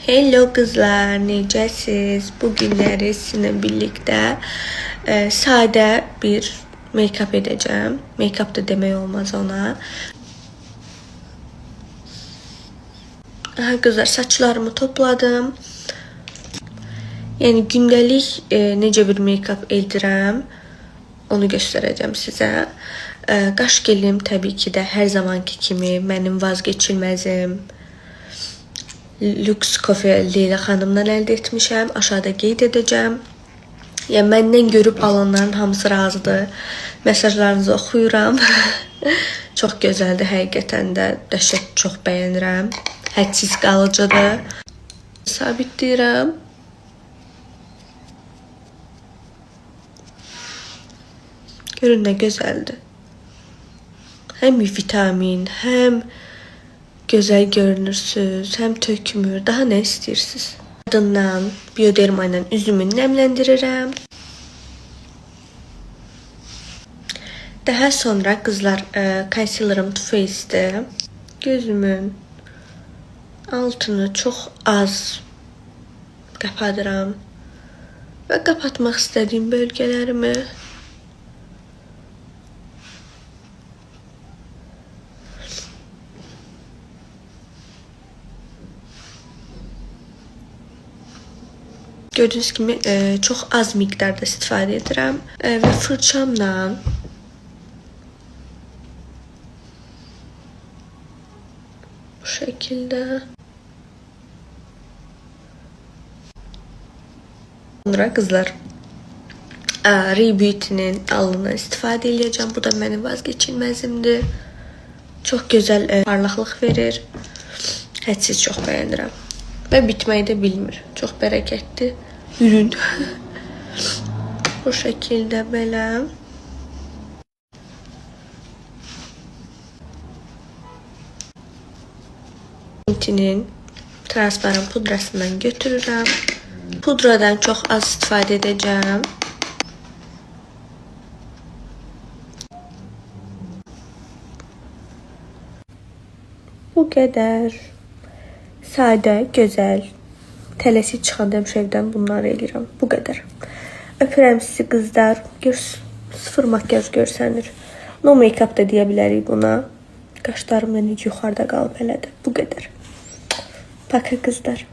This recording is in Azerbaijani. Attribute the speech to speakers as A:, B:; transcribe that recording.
A: Hello kızlar, necəsiz? Bu günləri sizinlə birlikdə sadə bir make-up edəcəm. Make-up da demək olmaz ona. Aha kızlar, saçlarımı topladım. Yəni gündəlik necə bir make-up edirəm, onu göstərəcəm sizə. Qaş gelim təbii ki də hər zamanki kimi mənim vazgeçilməzim Lux Coffee Leyla xanımdan əldə etmişəm. Aşağıda qeyd edəcəm. Yəni məndən görüb alanların hamısı razıdır. Mesajlarınızı oxuyuram. Çox gözəldir həqiqətən də. Dəhşət çox bəyənirəm. Hədsiz qalıcıdır. Sabitləyirəm. Görün nə gözəldir. Həm vitamin, həm gözəl görünürsüz, həm tökmür. Daha nə istəyirsiniz? Ardından Bioderma ilə üzümü nəmləndirirəm. Daha sonra qızlar concealerım Too Faced'dir. Gözümün altını çox az qapadıram və qapatmaq istədiyim bölgələrimi gördüyünüz kimi çox az miqdarda istifadə edirəm və fırçamla bu şəkildə sonra qızlar Rebeauty'nin alnından istifadə edəcəm. Bu da mənim vazgeçilməzimdir. Çox gözəl parlaqlıq verir. Hədsiz çox bəyənirəm. Və bitməyi də bilmir. Çox bərəkətli ürün. Bu şəkildə belə. Rebeauty'nin transparan pudrasından götürürəm. Pudradan çox az istifadə edəcəm. Bu qədər. Sadə, gözəl. Tələsik çıxanda evdən bunları eləyirəm. Bu qədər. Öpürəm sizi qızlar. Sıfır makyaj görsənir. No make-up da deyə bilərik buna. Qaşlarım da necə yuxarıda qalıb elədir. Bu qədər. Paka qızlar.